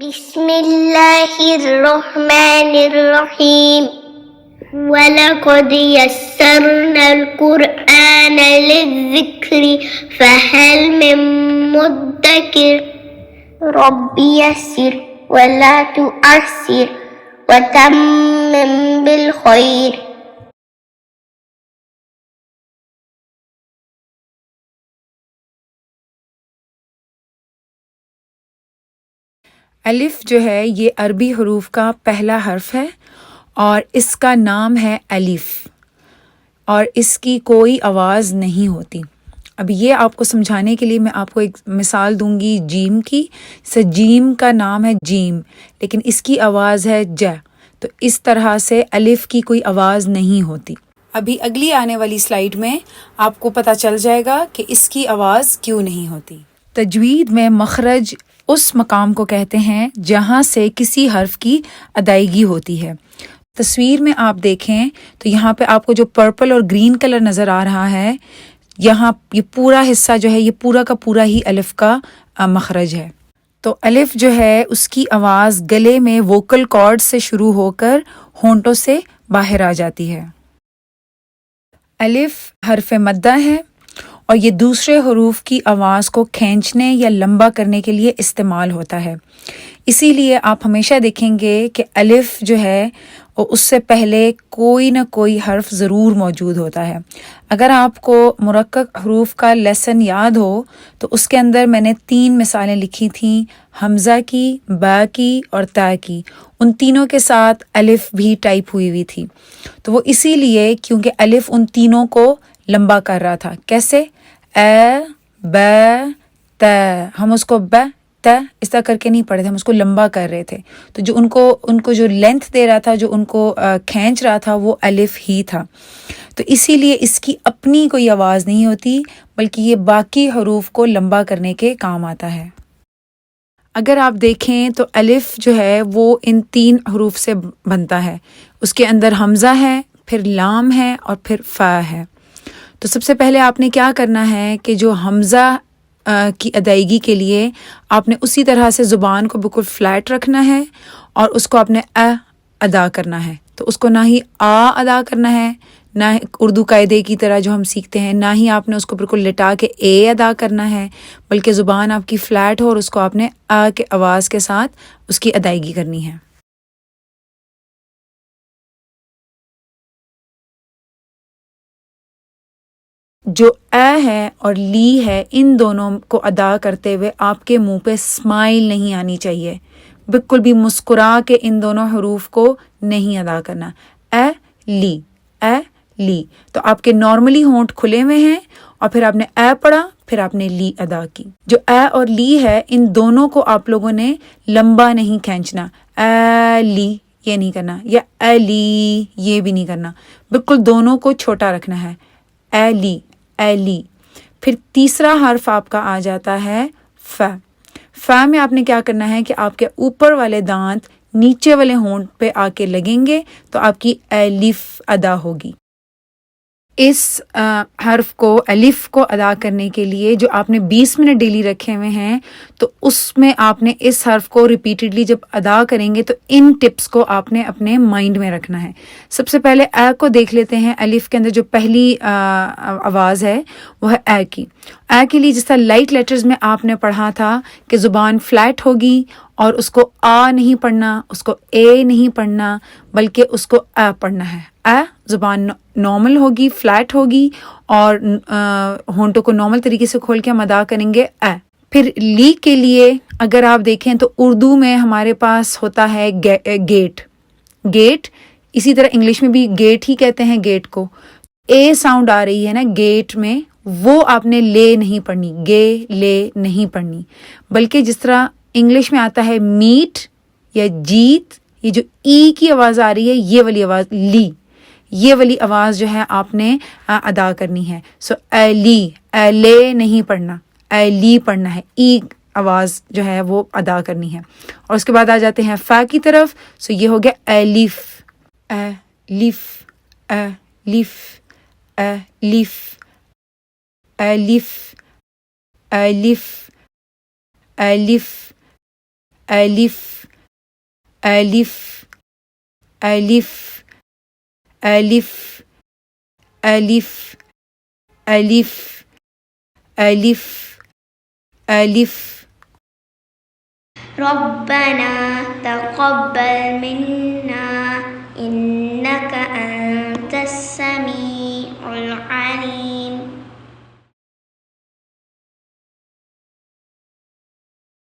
بسم اللہ الرحمن الرحیم وَلَقَدْ يَسَّرْنَا الْقُرْآنَ لِلذِّكْرِ فَهَلْ مِن مُدَّكِرٍ رَبِّ يَسِّرْ وَلَا تُعَسِّرْ وَتَمِّمْ بِالْخَيْرِ. الف جو ہے یہ عربی حروف کا پہلا حرف ہے اور اس کا نام ہے الف اور اس کی کوئی آواز نہیں ہوتی. اب یہ آپ کو سمجھانے کے لیے میں آپ کو ایک مثال دوں گی جیم کی. جیم کا نام ہے جیم لیکن اس کی آواز ہے ج، تو اس طرح سے الف کی کوئی آواز نہیں ہوتی. ابھی اگلی آنے والی سلائیڈ میں آپ کو پتہ چل جائے گا کہ اس کی آواز کیوں نہیں ہوتی. تجوید میں مخرج اس مقام کو کہتے ہیں جہاں سے کسی حرف کی ادائیگی ہوتی ہے. تصویر میں آپ دیکھیں تو یہاں پہ آپ کو جو پرپل اور گرین کلر نظر آ رہا ہے، یہاں یہ پورا حصہ جو ہے یہ پورا کا پورا ہی الف کا مخرج ہے. تو الف جو ہے اس کی آواز گلے میں ووکل کارڈ سے شروع ہو کر ہونٹوں سے باہر آ جاتی ہے. الف حرف مدہ ہے اور یہ دوسرے حروف کی آواز کو کھینچنے یا لمبا کرنے کے لیے استعمال ہوتا ہے. اسی لیے آپ ہمیشہ دیکھیں گے کہ الف جو ہے اس سے پہلے کوئی نہ کوئی حرف ضرور موجود ہوتا ہے. اگر آپ کو مرکب حروف کا لیسن یاد ہو تو اس کے اندر میں نے 3 مثالیں لکھی تھیں، حمزہ کی، با کی اور تا کی. ان تینوں کے ساتھ الف بھی ٹائپ ہوئی تھی. تو وہ اسی لیے کیونکہ الف ان تینوں کو لمبا کر رہا تھا. کیسے؟ اے ب ت، ہم اس کو ب ت اس طرح کر کے نہیں پڑھے تھے، ہم اس کو لمبا کر رہے تھے. تو جو ان کو جو لینتھ دے رہا تھا، جو ان کو کھینچ رہا تھا، وہ الف ہی تھا. تو اسی لیے اس کی اپنی کوئی آواز نہیں ہوتی بلکہ یہ باقی حروف کو لمبا کرنے کے کام آتا ہے. اگر آپ دیکھیں تو الف جو ہے وہ ان 3 حروف سے بنتا ہے. اس کے اندر حمزہ ہے، پھر لام ہے اور پھر فا ہے. تو سب سے پہلے آپ نے کیا کرنا ہے کہ جو حمزہ کی ادائیگی کے لیے آپ نے اسی طرح سے زبان کو بالکل فلیٹ رکھنا ہے اور اس کو آپ نے ادا کرنا ہے. تو اس کو نہ ہی ادا کرنا ہے، نہ اردو قاعدے کی طرح جو ہم سیکھتے ہیں، نہ ہی آپ نے اس کو بالکل لٹا کے اے ادا کرنا ہے، بلکہ زبان آپ کی فلیٹ ہو اور اس کو آپ نے کے آواز کے ساتھ اس کی ادائیگی کرنی ہے. جو اے ہے اور لی ہے، ان دونوں کو ادا کرتے ہوئے آپ کے منہ پہ اسمائل نہیں آنی چاہیے. بالکل بھی مسکرا کے ان دونوں حروف کو نہیں ادا کرنا. اے لی، اے لی. تو آپ کے نارملی ہونٹ کھلے ہوئے ہیں اور پھر آپ نے اے پڑھا، پھر آپ نے لی ادا کی. جو اے اور لی ہے ان دونوں کو آپ لوگوں نے لمبا نہیں کھینچنا. اے لی یہ نہیں کرنا، یا اے لی یہ بھی نہیں کرنا، بالکل دونوں کو چھوٹا رکھنا ہے. اے لی، اے لی. پھر تیسرا حرف آپ کا آ جاتا ہے ف. ف میں آپ نے کیا کرنا ہے کہ آپ کے اوپر والے دانت نیچے والے ہونٹ پہ آ کے لگیں گے تو آپ کی الف ادا ہوگی. اس حرف کو الف کو ادا کرنے کے لیے جو آپ نے 20 منٹ ڈیلی رکھے ہوئے ہیں تو اس میں آپ نے اس حرف کو ریپیٹڈلی جب ادا کریں گے تو ان ٹپس کو آپ نے اپنے مائنڈ میں رکھنا ہے. سب سے پہلے اے کو دیکھ لیتے ہیں. الف کے اندر جو پہلی آواز ہے وہ ہے اے کی. اے کے لیے جس طرح لائٹ لیٹرز میں آپ نے پڑھا تھا کہ زبان فلیٹ ہوگی اور اس کو نہیں پڑھنا، اس کو اے نہیں پڑھنا بلکہ اس کو اے پڑھنا ہے. اے زبان نارمل ہوگی، فلیٹ ہوگی اور ہونٹوں کو نارمل طریقے سے کھول کے ہم ادا کریں گے اے. پھر لی کے لیے اگر آپ دیکھیں تو اردو میں ہمارے پاس ہوتا ہے گیٹ. گیٹ اسی طرح انگلش میں بھی گیٹ ہی کہتے ہیں گیٹ کو. اے ساؤنڈ آ رہی ہے نا گیٹ میں، وہ آپ نے لے نہیں پڑھنی، گے لے نہیں پڑھنی، بلکہ جس طرح انگلش میں آتا ہے میٹ یا جیت، یہ جو ای کی آواز آ رہی ہے یہ والی آواز لی، یہ والی آواز جو ہے آپ نے ادا کرنی ہے. سو اے لی، اے لے نہیں پڑھنا، اے لی پڑھنا ہے. ای آواز جو ہے وہ ادا کرنی ہے. اور اس کے بعد آ جاتے ہیں فا کی طرف. سو یہ ہو گیا الف، الف، الف، الف، الف، الف، الف، ألف ألف ألف ألف ألف ألف ألف ألف ربنا تقبل منا إنك